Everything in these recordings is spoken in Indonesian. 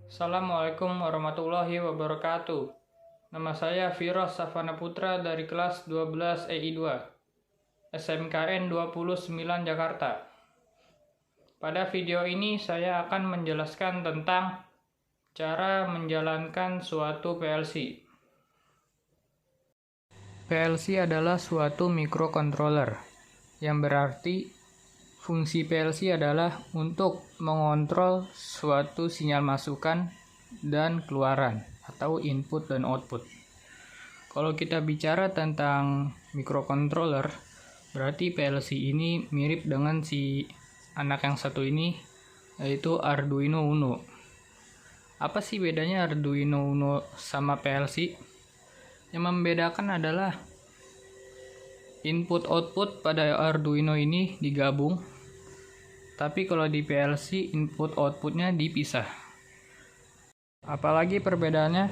Assalamualaikum warahmatullahi wabarakatuh. Nama saya Firoz Savana Putra dari kelas 12 EI2, SMKN 29 Jakarta. Pada video ini saya akan menjelaskan tentang cara menjalankan suatu PLC. PLC adalah suatu microcontroller, yang berarti fungsi PLC adalah untuk mengontrol suatu sinyal masukan dan keluaran atau input dan output. Kalau kita bicara tentang microcontroller, berarti PLC ini mirip dengan si anak yang satu ini, yaitu Arduino Uno. Apa sih bedanya Arduino Uno sama PLC? Yang membedakan adalah input output pada Arduino ini digabung, tapi kalau di PLC input outputnya dipisah. Apalagi perbedaannya,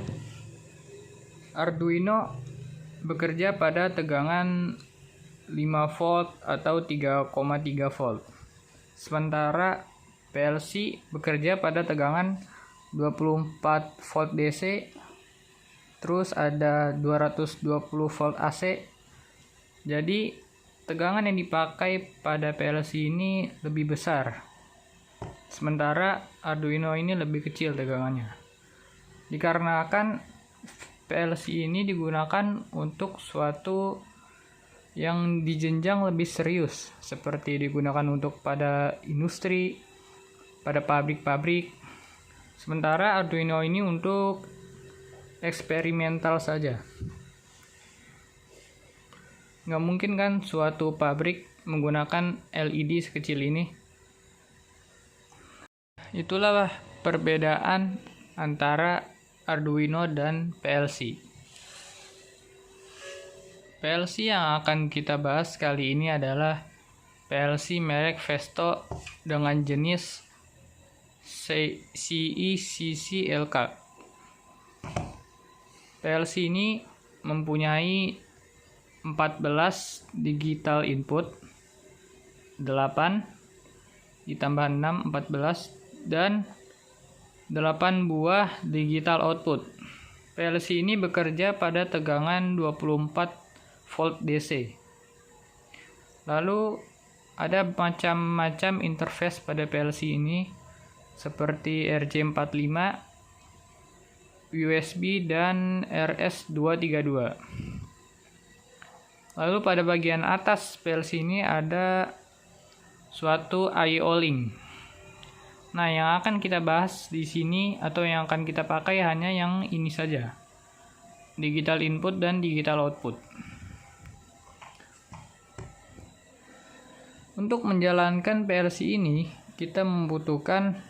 Arduino bekerja pada tegangan 5 volt atau 3,3 volt, sementara PLC bekerja pada tegangan 24 volt DC, terus ada 220 volt AC. Jadi tegangan yang dipakai pada PLC ini lebih besar, sementara Arduino ini lebih kecil tegangannya. Dikarenakan PLC ini digunakan untuk suatu yang dijenjang lebih serius, seperti digunakan untuk pada industri, pada pabrik-pabrik. Sementara Arduino ini untuk eksperimental saja. Nggak mungkin kan suatu pabrik menggunakan LED sekecil ini. Itulah perbedaan antara Arduino dan PLC. PLC yang akan kita bahas kali ini adalah PLC merek Festo dengan jenis CECC-LK. PLC ini mempunyai 14 digital input, 8 ditambah 6, 14, dan 8 buah digital output. PLC ini bekerja pada tegangan 24 volt DC. Lalu ada macam-macam interface pada PLC ini, seperti RJ45, USB, dan RS232. Lalu pada bagian atas PLC ini ada suatu I/O link. Nah, yang akan kita bahas di sini atau yang akan kita pakai hanya yang ini saja, digital input dan digital output. Untuk menjalankan PLC ini, kita membutuhkan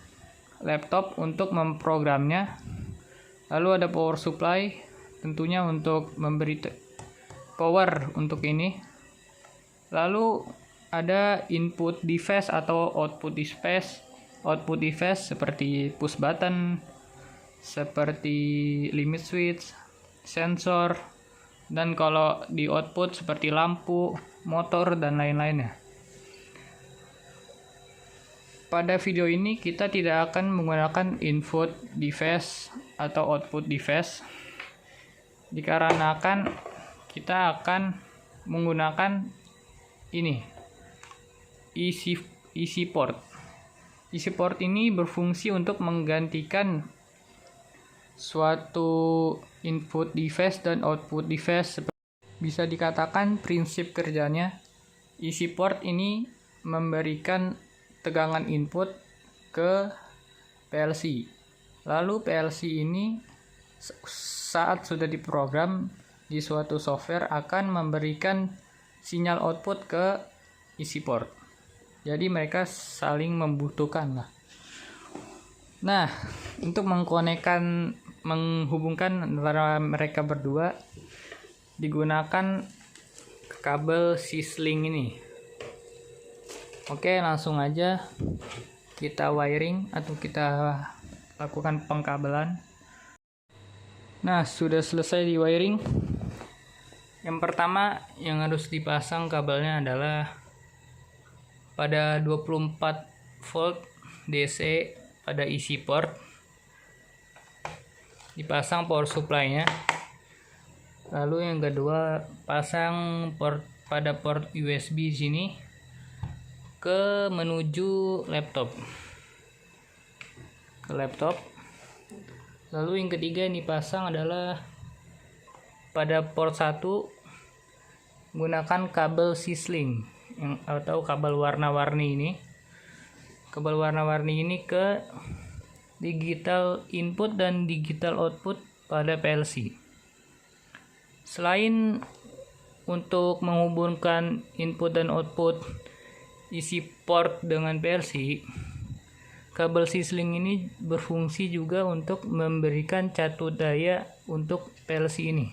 laptop untuk memprogramnya. Lalu ada power supply, tentunya untuk memberi power untuk ini. Lalu ada input device atau output device. Output device seperti push button, seperti limit switch, sensor, dan kalau di output seperti lampu, motor, dan lain-lainnya. Pada video ini kita tidak akan menggunakan input device atau output device, dikarenakan kita akan menggunakan ini, EC port. EC port ini berfungsi untuk menggantikan suatu input device dan output device. Bisa dikatakan prinsip kerjanya, EC port ini memberikan tegangan input ke PLC. Lalu PLC ini saat sudah diprogram di suatu software akan memberikan sinyal output ke EC port. Jadi mereka saling membutuhkan lah. Nah, untuk menghubungkan antara mereka berdua digunakan kabel Syslink ini. Oke, langsung aja kita wiring atau kita lakukan pengkabelan. Nah, sudah selesai di wiring. Yang pertama yang harus dipasang kabelnya adalah pada 24 volt DC pada EC port. dipasang power supply-nya. Lalu yang kedua, pasang pada port USB sini ke menuju laptop. Ke laptop. Lalu yang ketiga yang dipasang adalah pada port 1 menggunakan kabel sisling atau kabel warna-warni ini. Kabel warna-warni ini ke digital input dan digital output pada PLC. Selain untuk menghubungkan input dan output isi port dengan PLC, kabel sisling ini berfungsi juga untuk memberikan catu daya untuk PLC ini.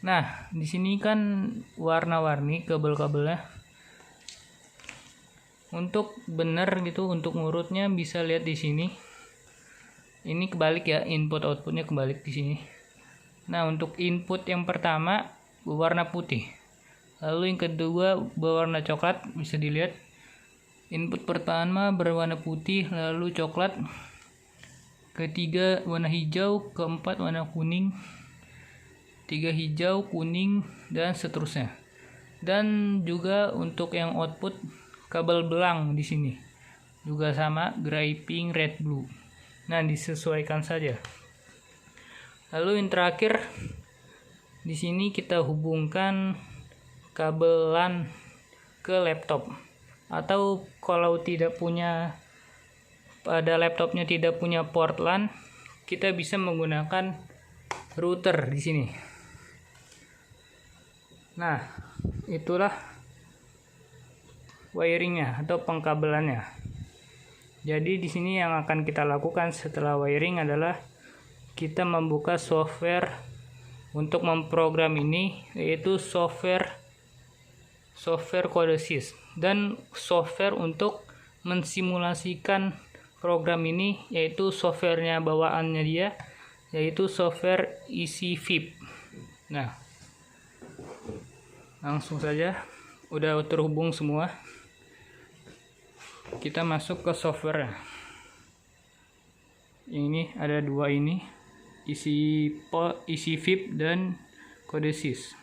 Nah, di sini kan warna-warni kabel-kabelnya. Untuk benar gitu, untuk ngurutnya bisa lihat di sini. Ini kebalik ya, input outputnya kebalik di sini. Nah, untuk input yang pertama berwarna putih. Lalu yang kedua berwarna coklat, bisa dilihat. Input pertama berwarna putih, lalu coklat. Ketiga warna hijau, keempat warna kuning. 3 hijau, kuning, dan seterusnya. Dan juga untuk yang output kabel belang di sini juga sama, gray, pink, red, blue. Nah, disesuaikan saja. Lalu yang terakhir di sini kita hubungkan kabel LAN ke laptop, atau kalau tidak punya, pada laptopnya tidak punya port LAN, kita bisa menggunakan router di sini. Nah, itulah wiringnya atau pengkabelannya. Jadi di sini yang akan kita lakukan setelah wiring adalah kita membuka software untuk memprogram ini, yaitu software Codesys, dan software untuk mensimulasikan program ini, yaitu softwarenya bawaannya dia, yaitu software EasyVip. Nah, langsung saja, udah terhubung semua. Kita masuk ke software. Ini ada dua ini, EasyVip dan Codesys.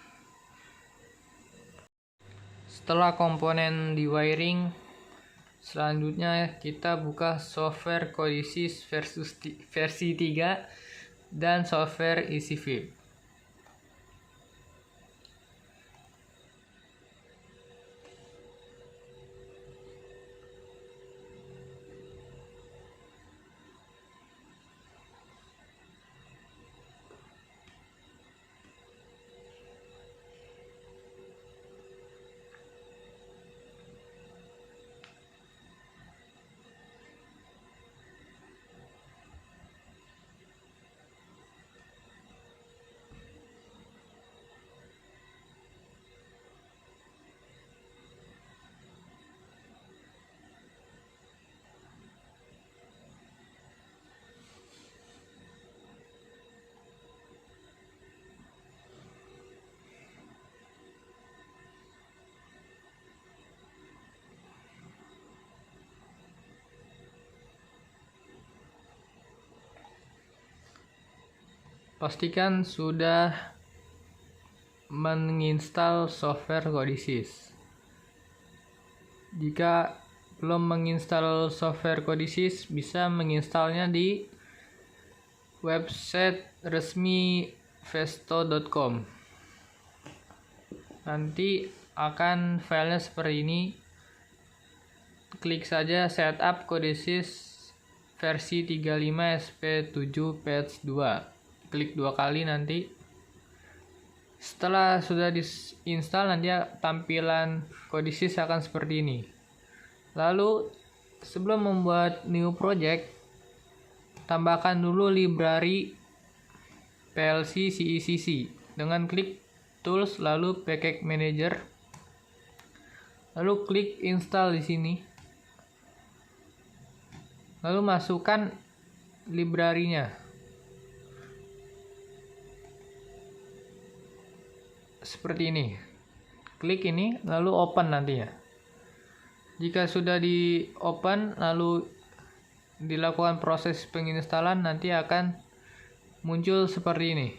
Setelah komponen di wiring, selanjutnya kita buka software Codesys versi 3 dan software EasyVip. Pastikan sudah menginstal software Codesys. Jika belum menginstal software Codesys, bisa menginstalnya di website resmi vesto.com. Nanti akan filenya seperti ini. Klik saja setup Codesys versi 35 SP7 patch 2. Klik 2 kali nanti. Setelah sudah diinstal, nanti tampilan Codesys akan seperti ini. Lalu sebelum membuat new project, tambahkan dulu library PLC CECC dengan klik tools, lalu package manager, lalu klik install di sini, lalu masukkan library-nya. Seperti ini. Klik ini, lalu open nantinya. Jika sudah di open, lalu dilakukan proses penginstalan, nanti akan muncul seperti ini.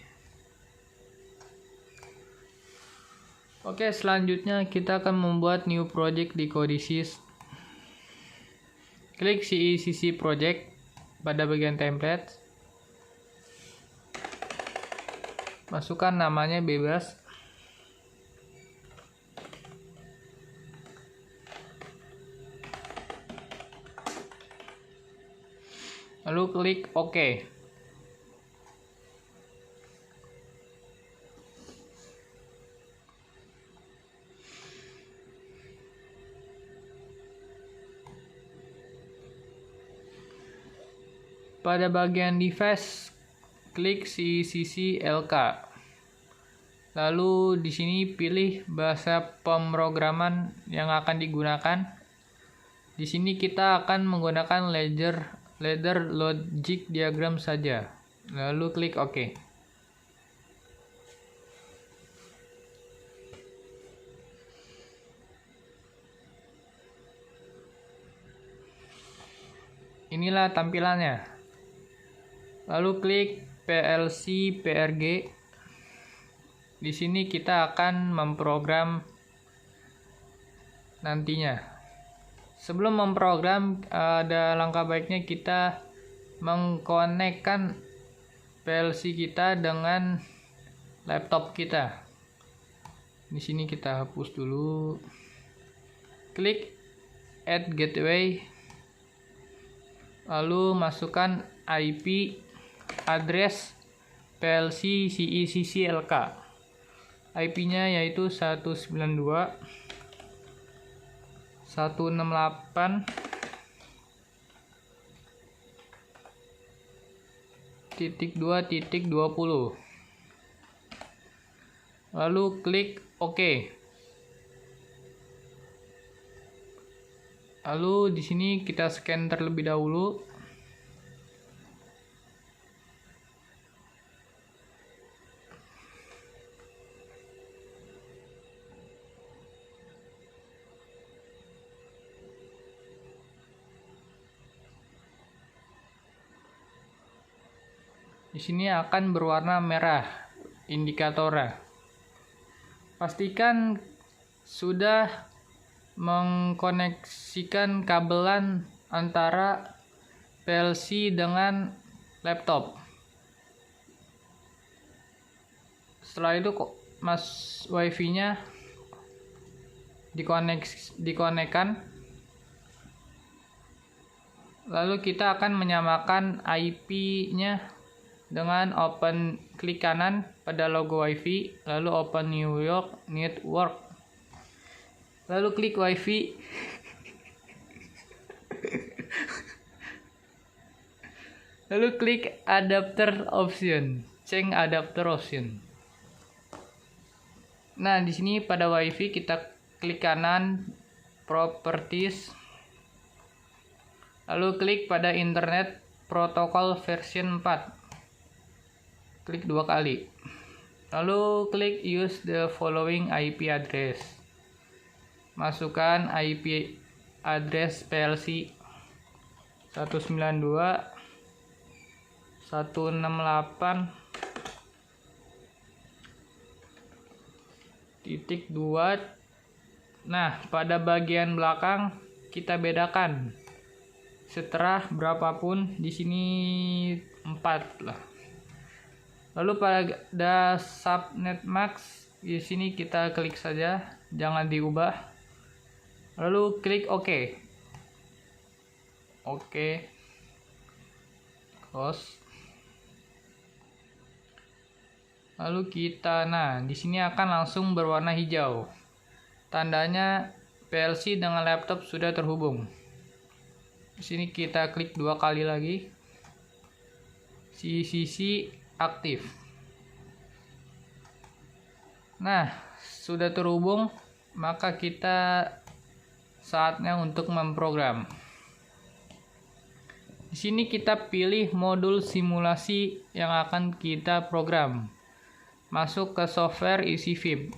Oke, selanjutnya kita akan membuat new project di Codesys. Klik CECC project pada bagian template. Masukkan namanya bebas. Lalu klik OK. Pada bagian device, klik CECC LK. Lalu di sini pilih bahasa pemrograman yang akan digunakan. Di sini kita akan menggunakan ladder logic diagram saja. Lalu klik OK. Inilah tampilannya. Lalu klik PLC PRG. Di sini kita akan memprogram nantinya. Sebelum memprogram, ada langkah baiknya kita mengkonekkan PLC kita dengan laptop kita. Di sini kita hapus dulu. Klik Add Gateway. Lalu masukkan IP address PLC CECC LK. IP-nya yaitu 168.2.20. Lalu klik OK. Lalu di sini kita scan terlebih dahulu. Di sini akan berwarna merah indikatornya. Pastikan sudah mengkoneksikan kabelan antara PLC dengan laptop. Setelah itu WiFi-nya dikonekkan. Lalu kita akan menyamakan IP-nya dengan klik kanan pada logo WiFi, lalu open New York Network. Lalu klik WiFi. Lalu klik adapter option, change adapter option. Nah, di sini pada WiFi kita klik kanan properties. Lalu klik pada internet protocol version 4. Klik 2 kali. Lalu klik use the following IP address. Masukkan IP address PLC 192.168.2. Nah, pada bagian belakang kita bedakan setelah berapapun, di sini 4 lah. Lalu pada subnet max di sini kita klik saja, jangan diubah. Lalu klik OK. Oke. Close. Lalu di sini akan langsung berwarna hijau. Tandanya PLC dengan laptop sudah terhubung. Di sini kita klik 2 kali lagi. CECC aktif. Nah, sudah terhubung, maka kita saatnya untuk memprogram. Di sini kita pilih modul simulasi yang akan kita program. Masuk ke software EasyVib.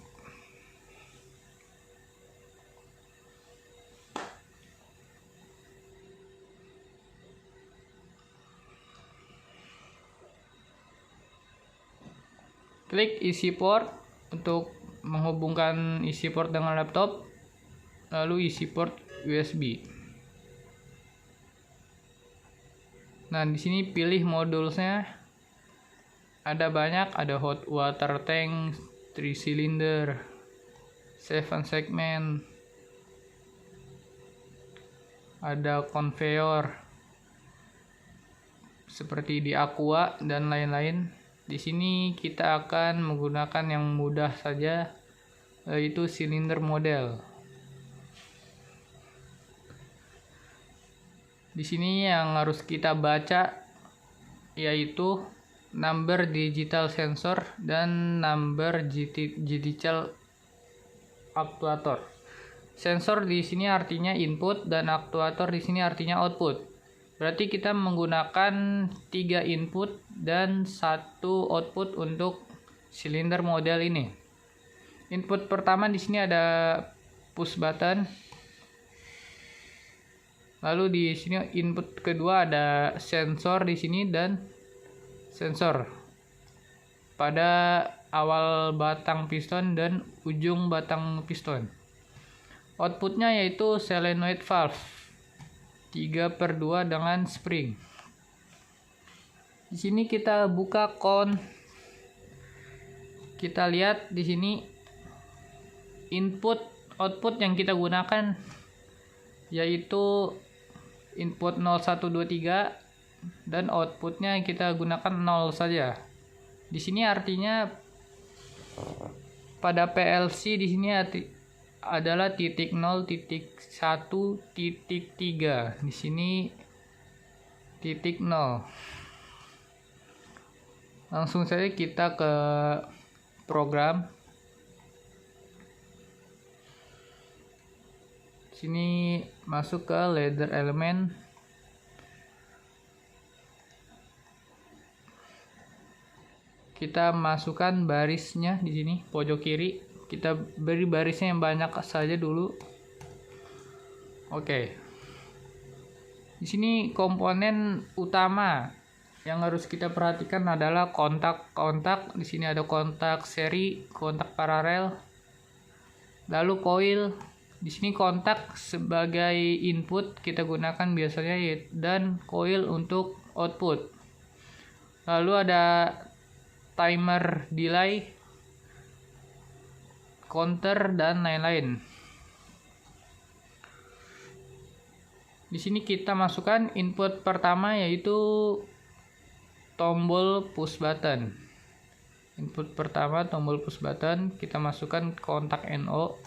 Klik isi port untuk menghubungkan isi port dengan laptop, lalu isi port USB. Nah, di sini pilih modulnya. Ada banyak, ada hot water tank, 3 cylinder, 7 segment, ada conveyor seperti di Aqua dan lain-lain. Di sini kita akan menggunakan yang mudah saja, yaitu silinder model. Di sini yang harus kita baca yaitu number digital sensor dan number digital actuator. Sensor di sini artinya input dan aktuator di sini artinya output. Berarti kita menggunakan 3 input dan 1 output untuk silinder model ini. Input pertama di sini ada push button. Lalu di sini input kedua ada sensor di sini dan sensor pada awal batang piston dan ujung batang piston. Outputnya yaitu solenoid valve 3/2 dengan spring. Di sini kita buka kon. Kita lihat di sini input output yang kita gunakan yaitu input 0123 dan outputnya kita gunakan 0 saja. Di sini artinya pada PLC di sini adalah titik 0, titik 1, titik 3. Di sini titik 0. Langsung saja kita ke program. Sini masuk ke ladder element. Kita masukkan barisnya di sini pojok kiri. Kita beri barisnya yang banyak saja dulu. Oke. Di sini komponen utama yang harus kita perhatikan adalah kontak. Di sini ada kontak seri, kontak paralel. Lalu coil. Di sini kontak sebagai input kita gunakan biasanya dan coil untuk output. Lalu ada timer delay, counter dan lain-lain. Di sini kita masukkan input pertama yaitu tombol push button. Input pertama tombol push button, kita masukkan kontak NO.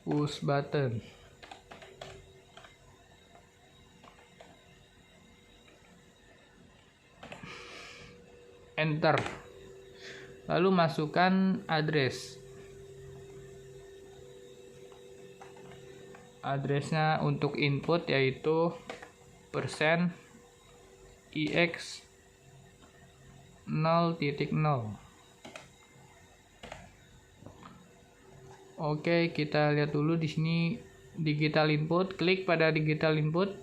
Push button. Enter. Lalu masukkan address. Addressnya untuk input yaitu %ix 0.0. Oke, kita lihat dulu di sini digital input. Klik pada digital input.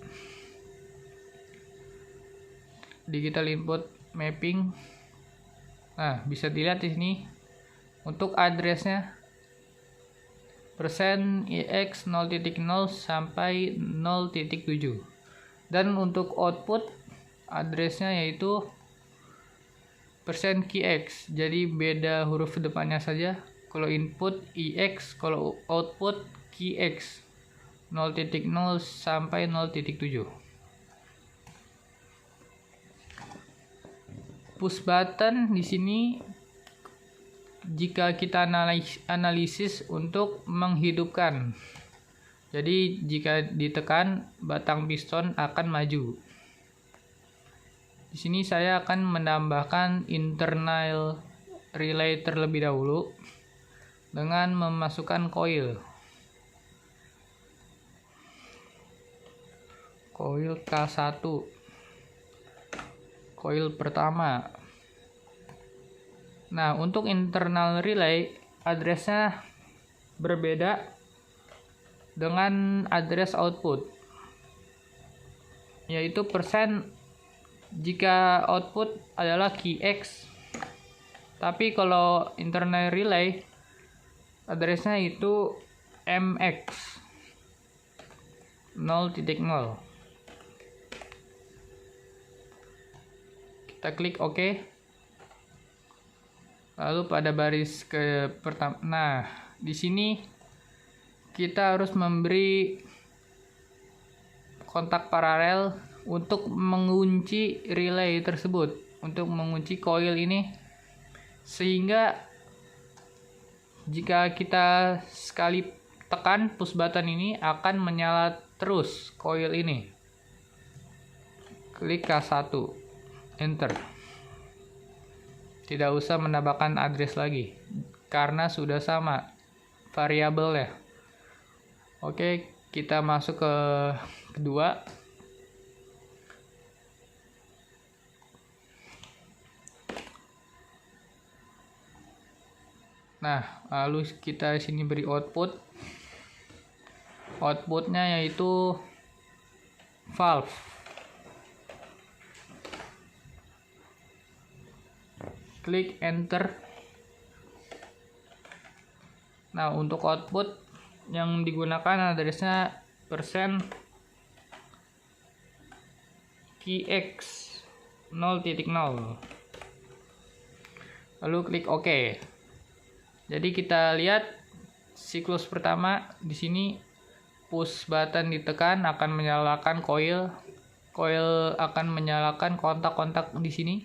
Digital input mapping. Nah, bisa dilihat di sini untuk addressnya %ix 0.0 sampai 0.7. Dan untuk output addressnya yaitu %kx. Jadi beda huruf depannya saja. Kalau input ix, kalau output kx. 0.0 sampai 0.7. Push button di sini jika kita analisis untuk menghidupkan. Jadi jika ditekan batang piston akan maju. Di sini saya akan menambahkan internal relay terlebih dahulu dengan memasukkan coil. Coil K1. Coil pertama. Nah, untuk internal relay addressnya berbeda dengan address output, yaitu jika output adalah key X. Tapi kalau internal relay addressnya itu MX 0.0. Kita klik OK. Lalu pada baris ke pertama, nah di sini kita harus memberi kontak paralel untuk mengunci relay tersebut, untuk mengunci coil ini, sehingga jika kita sekali tekan push button ini akan menyala terus coil ini. Klik K1, enter. Tidak usah menambahkan address lagi karena sudah sama variabel ya. Oke, kita masuk ke kedua. Nah, lalu kita sini beri output. Outputnya yaitu valve. Klik enter. Nah, untuk output yang digunakan addressnya %keyx 0.0. Lalu klik OK. Jadi kita lihat siklus pertama di sini, push button ditekan akan menyalakan coil. Coil akan menyalakan kontak-kontak di sini.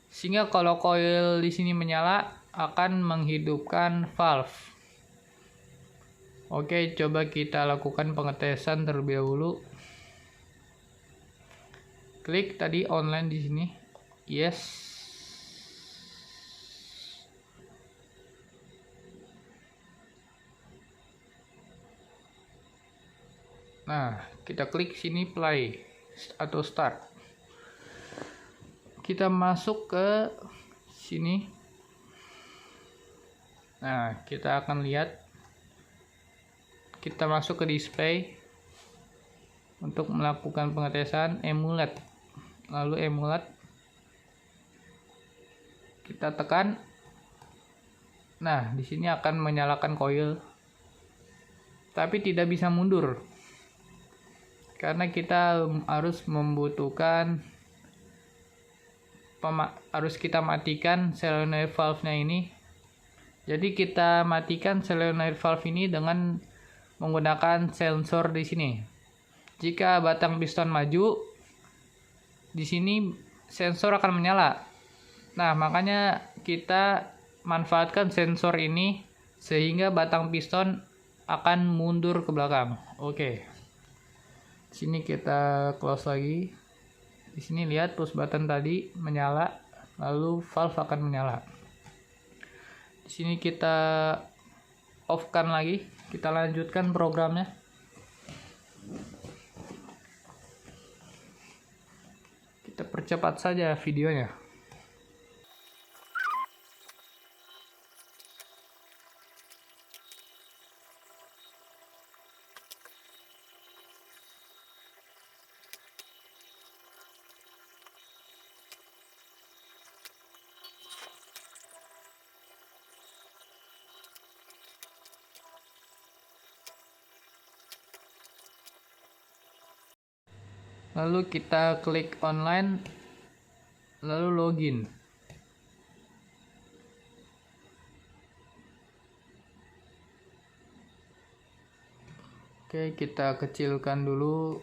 Sehingga kalau coil di sini menyala akan menghidupkan valve. Oke, coba kita lakukan pengetesan terlebih dahulu. Klik tadi online di sini. Yes. Nah, kita klik sini play atau start. Kita masuk ke sini. Nah, kita akan lihat. Kita masuk ke display untuk melakukan pengetesan emulate. Lalu emulate. Kita tekan. Nah, di sini akan menyalakan coil. Tapi tidak bisa mundur. Karena kita harus membutuhkan harus kita matikan solenoid valve-nya ini. Jadi kita matikan solenoid valve ini dengan menggunakan sensor di sini. Jika batang piston maju, di sini sensor akan menyala. Nah, makanya kita manfaatkan sensor ini sehingga batang piston akan mundur ke belakang. Oke. Sini kita close lagi. Di sini lihat push button tadi menyala, lalu valve akan menyala. Di sini kita off-kan lagi, kita lanjutkan programnya. Kita percepat saja videonya. Lalu kita klik online, lalu login. Oke, kita kecilkan dulu.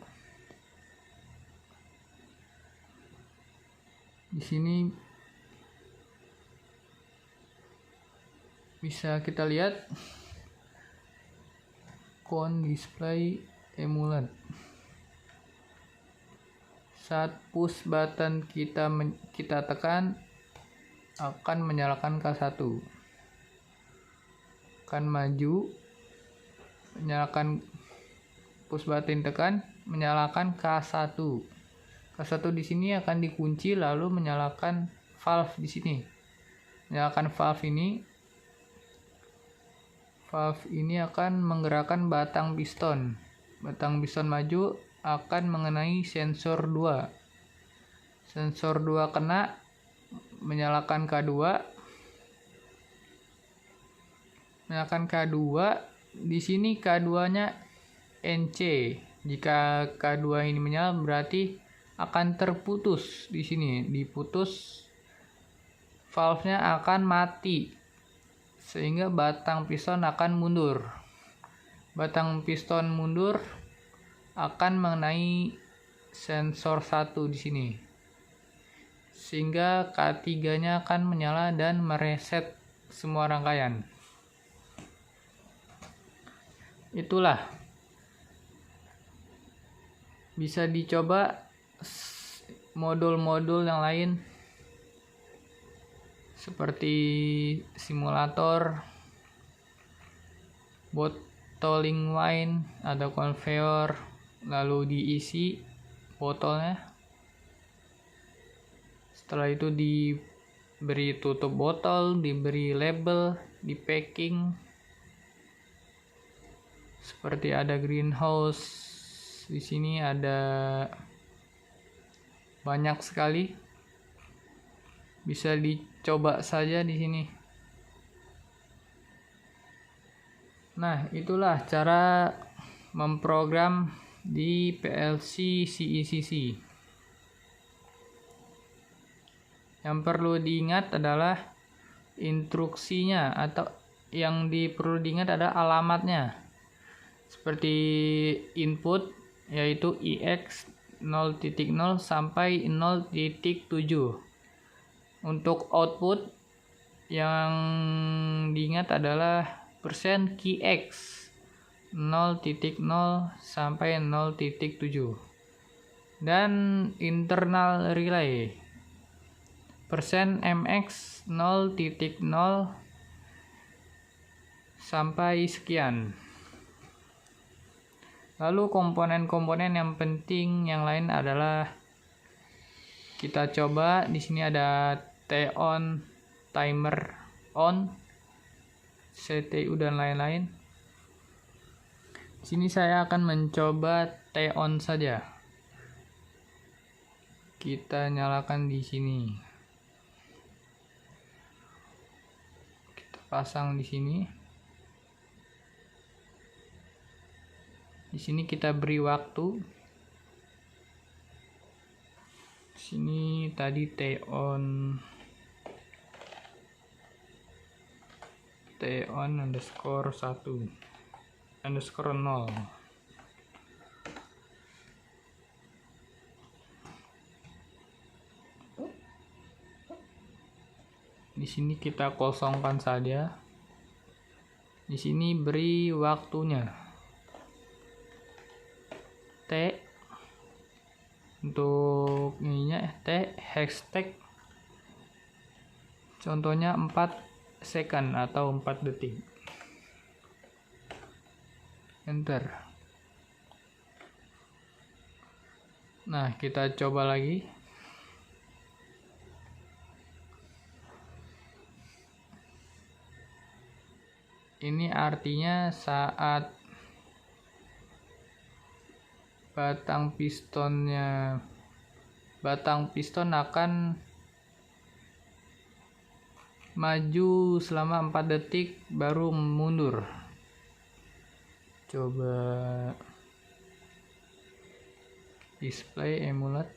Di sini bisa kita lihat display emulate. Saat push button kita tekan akan menyalakan K1. Akan maju, menyalakan push button tekan, menyalakan K1. K1 di sini akan dikunci lalu menyalakan valve di sini. Menyalakan valve ini. Valve ini akan menggerakkan batang piston. Batang piston maju akan mengenai sensor 2. Sensor 2 kena, menyalakan K2. Menyalakan K2, di sini K2-nya NC. Jika K2 ini menyala berarti akan terputus di sini, diputus, valve-nya akan mati sehingga batang piston akan mundur. Batang piston mundur akan mengenai sensor 1 di sini. Sehingga K3-nya akan menyala dan mereset semua rangkaian. Itulah. Bisa dicoba modul-modul yang lain seperti simulator, bottling wine atau conveyor, lalu diisi botolnya. Setelah itu diberi tutup botol, diberi label, di packing seperti ada greenhouse. Di sini ada banyak sekali, bisa dicoba saja di sini. Nah, itulah cara memprogram di PLC CECC. Yang perlu diingat adalah instruksinya, atau yang perlu diingat adalah alamatnya. Seperti input yaitu IX 0.0 sampai 0.7. Untuk output yang diingat adalah %QX 0.0 sampai 0.7. Dan internal relay %MX 0.0 sampai sekian. Lalu komponen-komponen yang penting yang lain adalah kita coba. Di sini ada T-on, timer on, CTU dan lain-lain. Di sini saya akan mencoba T-on saja. Kita nyalakan di sini. Kita pasang di sini. Di sini kita beri waktu. Di sini tadi T-on underscore 1 underscore 0. Di sini kita kosongkan saja. Di sini beri waktunya. T untuk ininya T hashtag contohnya 4 second atau 4 detik. Enter. Nah, kita coba lagi. Ini artinya saat batang piston akan maju selama 4 detik baru mundur. Coba display emulate.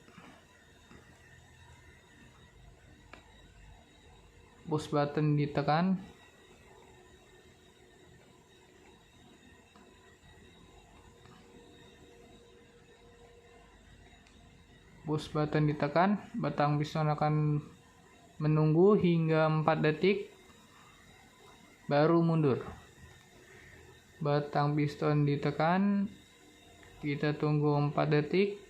Push button ditekan. Push button ditekan, batang piston akan menunggu hingga 4 detik baru mundur. Batang piston ditekan, kita tunggu 4 detik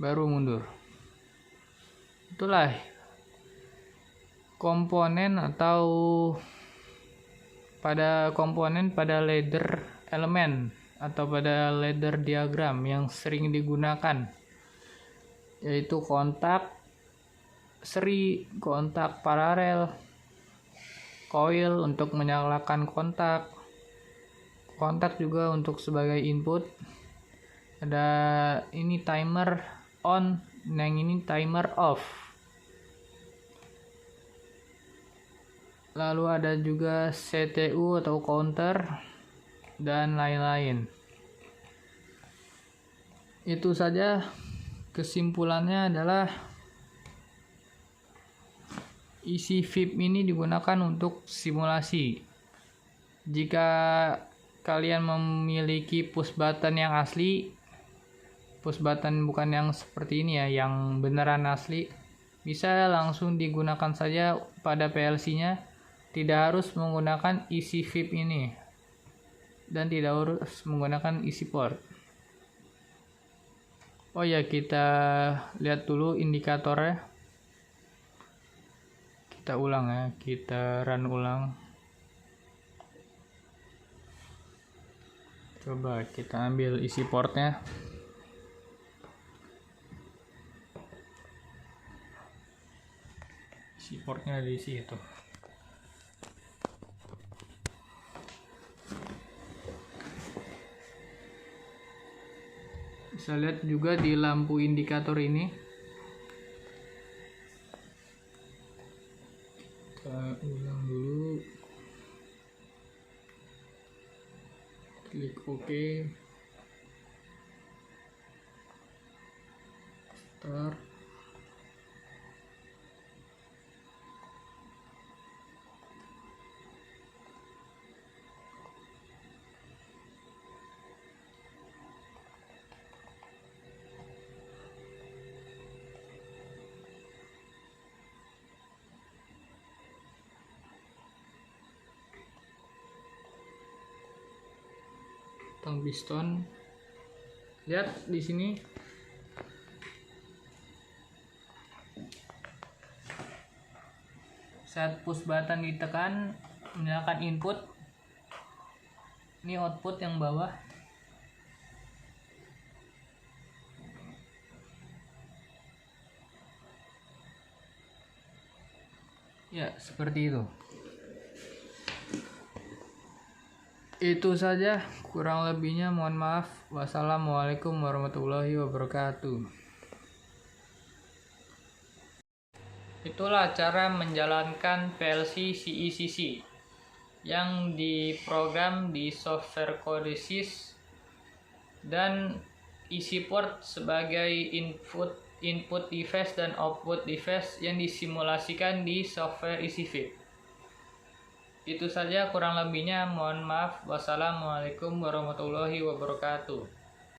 baru mundur. Itulah komponen atau pada ladder elemen atau pada ladder diagram yang sering digunakan, yaitu kontak seri, kontak paralel, coil untuk menyalakan kontak juga untuk sebagai input. Ada ini timer on yang ini timer off. Lalu ada juga CTU atau counter dan lain-lain. Itu saja, kesimpulannya adalah isi VIP ini digunakan untuk simulasi. Jika kalian memiliki push button yang asli, push button bukan yang seperti ini ya, yang beneran asli, bisa langsung digunakan saja pada PLC-nya. Tidak harus menggunakan isi VIP ini dan tidak harus menggunakan isi port. Oh ya, kita lihat dulu indikatornya. Kita ulang ya, kita run ulang. Coba kita ambil isi portnya. Isi portnya di situ. Bisa lihat juga di lampu indikator ini. Kita ulang dulu. Klik OK. Start. Tang piston. Lihat di sini. Saat push button ditekan, menyalakan input. Ini output yang bawah. Ya, seperti itu. Itu saja, kurang lebihnya mohon maaf. Wassalamualaikum warahmatullahi wabarakatuh. Itulah cara menjalankan PLC CECC yang diprogram di software Codesys dan isi port sebagai input device dan output device yang disimulasikan di software EasyFit. Itu saja, kurang lebihnya mohon maaf. Wassalamualaikum warahmatullahi wabarakatuh.